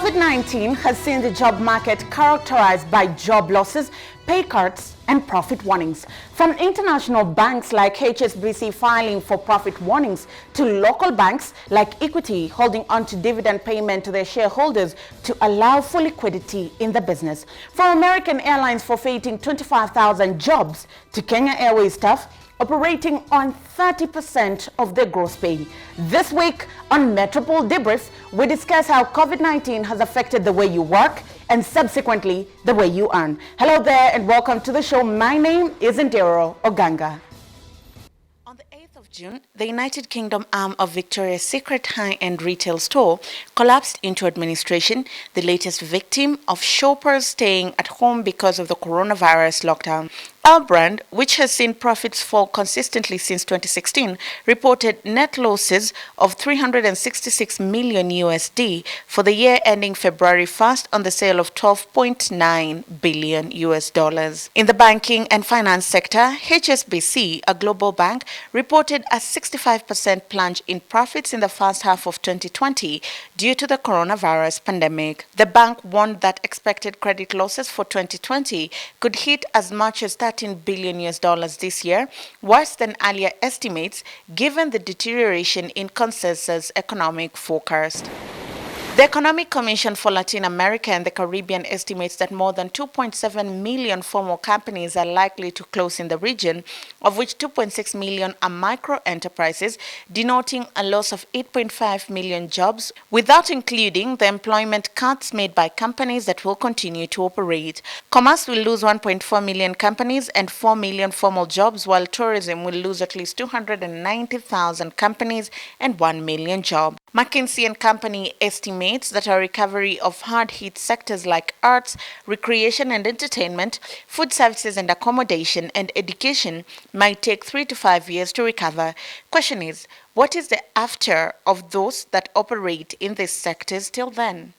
COVID-19 has seen the job market characterized by job losses, pay cuts, and profit warnings. From international banks like HSBC filing for profit warnings to local banks like Equity holding on to dividend payment to their shareholders to allow for liquidity in the business. From American Airlines forfeiting 25,000 jobs to Kenya Airways staff operating on 30% of their gross pay. This week on Metropole Debrief, we discuss how COVID-19 has affected the way you work and subsequently the way you earn. Hello there and welcome to the show. My name is Ndero Oganga. On the 8th of June, the United Kingdom arm of Victoria's Secret high-end retail store collapsed into administration, the latest victim of shoppers staying at home because of the coronavirus lockdown. Our brand, which has seen profits fall consistently since 2016, reported net losses of 366 million USD for the year ending February 1st on the sale of 12.9 billion US dollars. In the banking and finance sector, HSBC, a global bank, reported a 65% plunge in profits in the first half of 2020 due to the coronavirus pandemic. The bank warned that expected credit losses for 2020 could hit as much as 13 billion US dollars this year, worse than earlier estimates given the deterioration in consensus economic forecast. The Economic Commission for Latin America and the Caribbean estimates that more than 2.7 million formal companies are likely to close in the region, of which 2.6 million are micro enterprises, denoting a loss of 8.5 million jobs, without including the employment cuts made by companies that will continue to operate. Commerce will lose 1.4 million companies and 4 million formal jobs, while tourism will lose at least 290,000 companies and 1 million jobs. McKinsey & Company estimates that a recovery of hard-hit sectors like arts, recreation and entertainment, food services and accommodation, and education might take 3 to 5 years to recover. Question is, what is the after of those that operate in these sectors till then?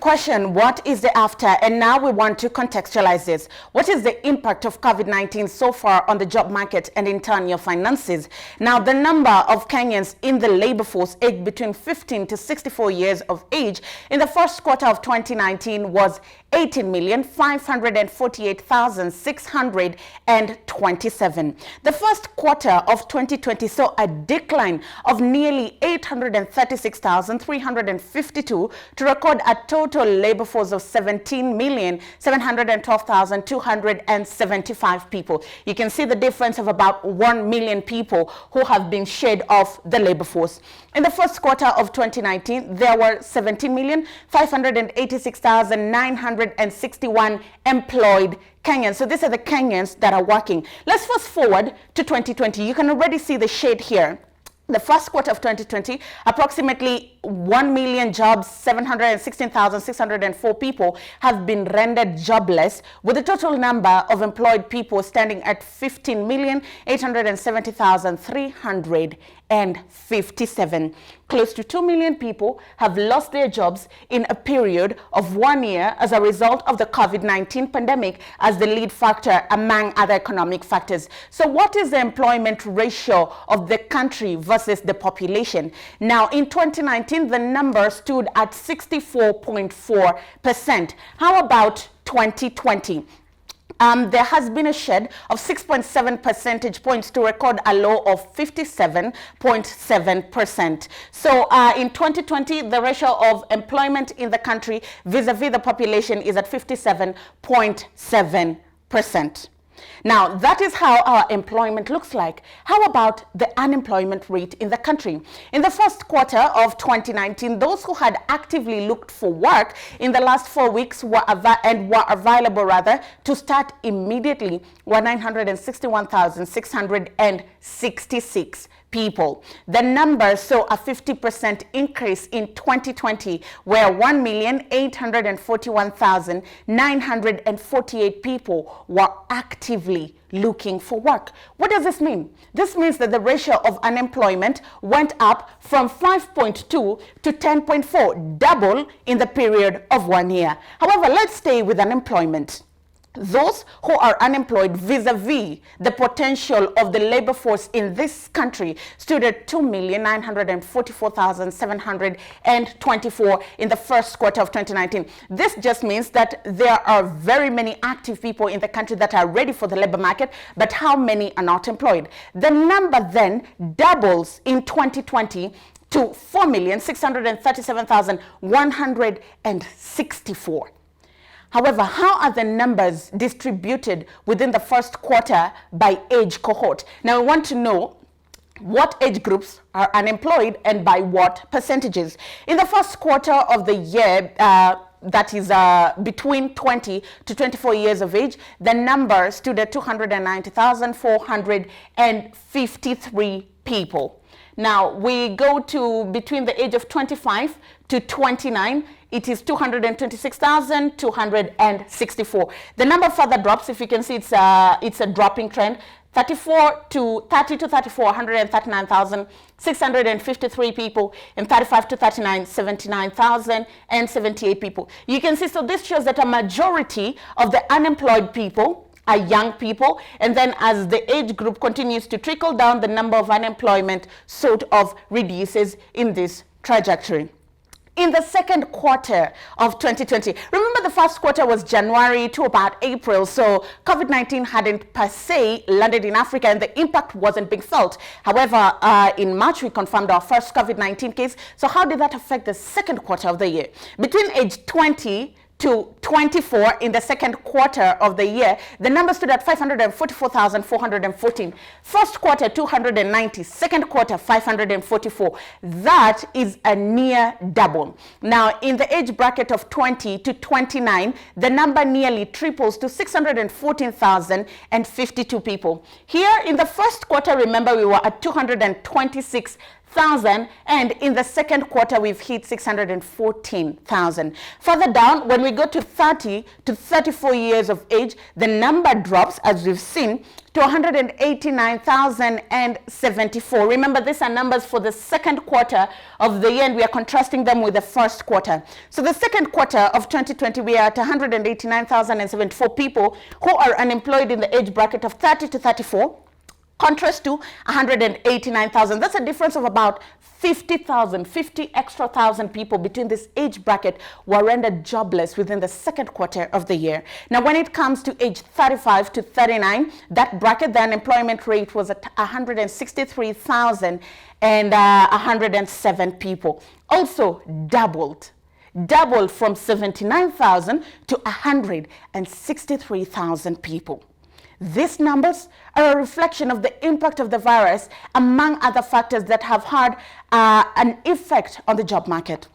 Question, what is the after? And now we want to contextualize this. What is the impact of COVID-19 so far on the job market and in turn your finances? Now, the number of Kenyans in the labor force aged between 15 to 64 years of age in the first quarter of 2019 was 18,548,627. The first quarter of 2020 saw a decline of nearly 836,352 to record a total labor force of 17,712,275 people. You can see the difference of about 1 million people who have been shed off the labor force. In the first quarter of 2019, there were 17,586,961 employed Kenyans. So these are the Kenyans that are working. Let's fast forward to 2020. You can already see the shade here. The first quarter of 2020, approximately 1 million jobs, 716,604 people have been rendered jobless, with the total number of employed people standing at 15,870,357. Close to 2 million people have lost their jobs in a period of 1 year as a result of the COVID-19 pandemic as the lead factor among other economic factors. So what is the employment ratio of the country versus the population? Now, in 2019, the number stood at 64.4%. How about 2020? There has been a shed of 6.7 percentage points to record a low of 57.7%. So in 2020, the ratio of employment in the country vis-a-vis the population is at 57.7%. Now, that is how our employment looks like. How about the unemployment rate in the country? In the first quarter of 2019, those who had actively looked for work in the last 4 weeks were available to start immediately were 961,666 people. The number saw a 50% increase in 2020, where 1,841,948 people were actively looking for work. What does this mean? This means that the ratio of unemployment went up from 5.2 to 10.4, double in the period of 1 year. However, let's stay with unemployment. Those who are unemployed vis-a-vis the potential of the labor force in this country stood at 2,944,724 in the first quarter of 2019. This just means that there are very many active people in the country that are ready for the labor market, but how many are not employed? The number then doubles in 2020 to 4,637,164. However, how are the numbers distributed within the first quarter by age cohort? Now, we want to know what age groups are unemployed and by what percentages. In the first quarter of the year, that is between 20 to 24 years of age, the number stood at 290,453 people. Now, we go to between the age of 25 to 29, it is 226,264. The number further drops. If you can see, it's a dropping trend. 30 to 34, 139,653 people, and 35 to 39, 79,078 people. You can see, so this shows that a majority of the unemployed people are young people, and then as the age group continues to trickle down, the number of unemployment sort of reduces in this trajectory. In the second quarter of 2020, remember the first quarter was January to about April, so COVID-19 hadn't per se landed in Africa and the impact wasn't being felt. However, in March, we confirmed our first COVID-19 case. So how did that affect the second quarter of the year? Between age 20 to 24 in the second quarter of the year, the number stood at 544,414. First quarter 290, second quarter 544. That is a near double. Now, in the age bracket of 20 to 29, the number nearly triples to 614,052 people. Here in the first quarter, remember, we were at 226,000, and in the second quarter we've hit 614,000. Further down, when we go to 30 to 34 years of age, the number drops, as we've seen, to 189,074. Remember, these are numbers for the second quarter of the year, and we are contrasting them with the first quarter. So the second quarter of 2020, we are at 189,074 people who are unemployed in the age bracket of 30 to 34. Contrast to 189,000. That's a difference of about 50,000, 50 extra thousand people between this age bracket were rendered jobless within the second quarter of the year. Now, when it comes to age 35 to 39, that bracket, the unemployment rate was at 163,107 people. Also doubled from 79,000 to 163,000 people. These numbers are a reflection of the impact of the virus, among other factors that have had an effect on the job market.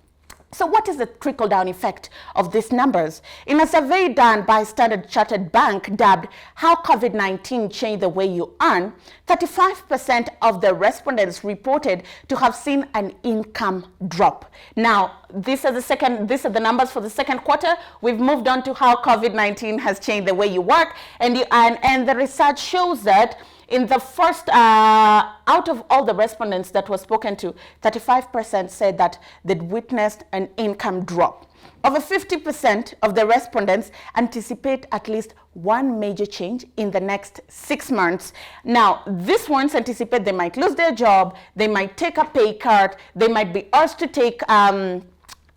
So what is the trickle-down effect of these numbers? In a survey done by Standard Chartered Bank dubbed How COVID-19 Changed the Way You Earn, 35% of the respondents reported to have seen an income drop. Now, these are the numbers for the second quarter. We've moved on to how COVID-19 has changed the way you work, and the research shows that in the first, out of all the respondents that were spoken to, 35% said that they'd witnessed an income drop. Over 50% of the respondents anticipate at least one major change in the next 6 months. Now, these ones anticipate they might lose their job, they might take a pay cut, they might be asked to take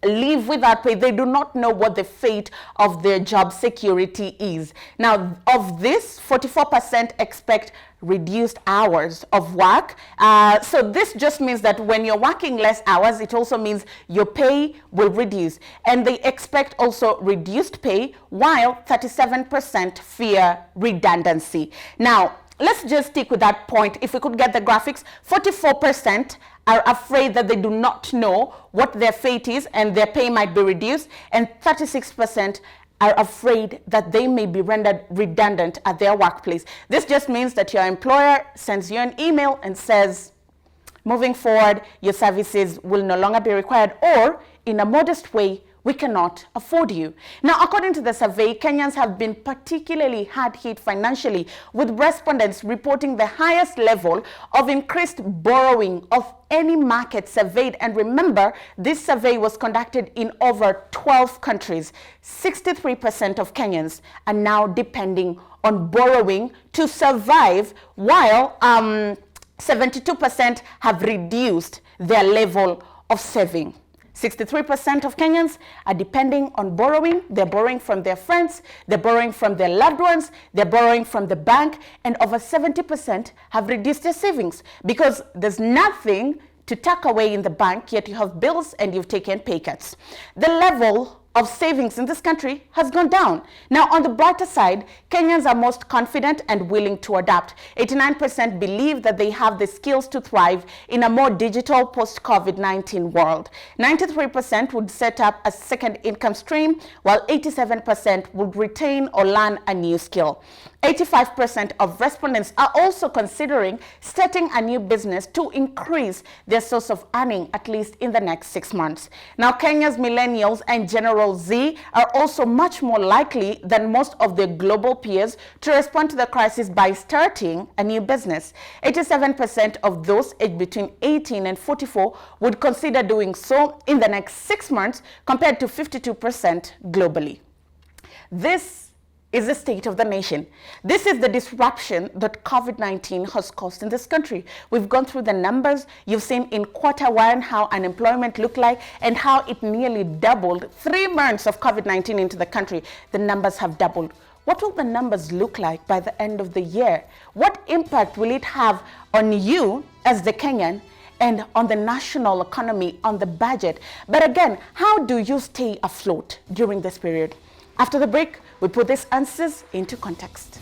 leave without pay. They do not know what the fate of their job security is. Now, of this, 44% expect reduced hours of work. So this just means that when you're working less hours, it also means your pay will reduce. And they expect also reduced pay, while 37% fear redundancy. Now, let's just stick with that point. If we could get the graphics, 44% are afraid that they do not know what their fate is and their pay might be reduced, and 36% are afraid that they may be rendered redundant at their workplace. This just means that your employer sends you an email and says, moving forward, your services will no longer be required, or in a modest way, we cannot afford you. Now, according to the survey, Kenyans have been particularly hard hit financially, with respondents reporting the highest level of increased borrowing of any market surveyed. And remember, this survey was conducted in over 12 countries. 63% of Kenyans are now depending on borrowing to survive, while 72% have reduced their level of saving. 63% of Kenyans are depending on borrowing. They're borrowing from their friends, they're borrowing from their loved ones, they're borrowing from the bank, and over 70% have reduced their savings because there's nothing to tuck away in the bank, yet you have bills and you've taken pay cuts. The level of savings in this country has gone down. Now, on the brighter side, Kenyans are most confident and willing to adapt. 89% believe that they have the skills to thrive in a more digital post-COVID-19 world. 93% would set up a second income stream, while 87% would retain or learn a new skill. 85% of respondents are also considering starting a new business to increase their source of earning, at least in the next 6 months. Now, Kenya's millennials and General Z are also much more likely than most of their global peers to respond to the crisis by starting a new business. 87% of those aged between 18 and 44 would consider doing so in the next 6 months, compared to 52% globally. This is the state of the nation. This is the disruption that COVID-19 has caused in this country. We've gone through the numbers. You've seen in Q1 how unemployment looked like and how it nearly doubled. 3 months of COVID-19 into the country, the numbers have doubled. What will the numbers look like by the end of the year? What impact will it have on you as the Kenyan and on the national economy, on the budget? But again, how do you stay afloat during this period? After the break, we put these answers into context.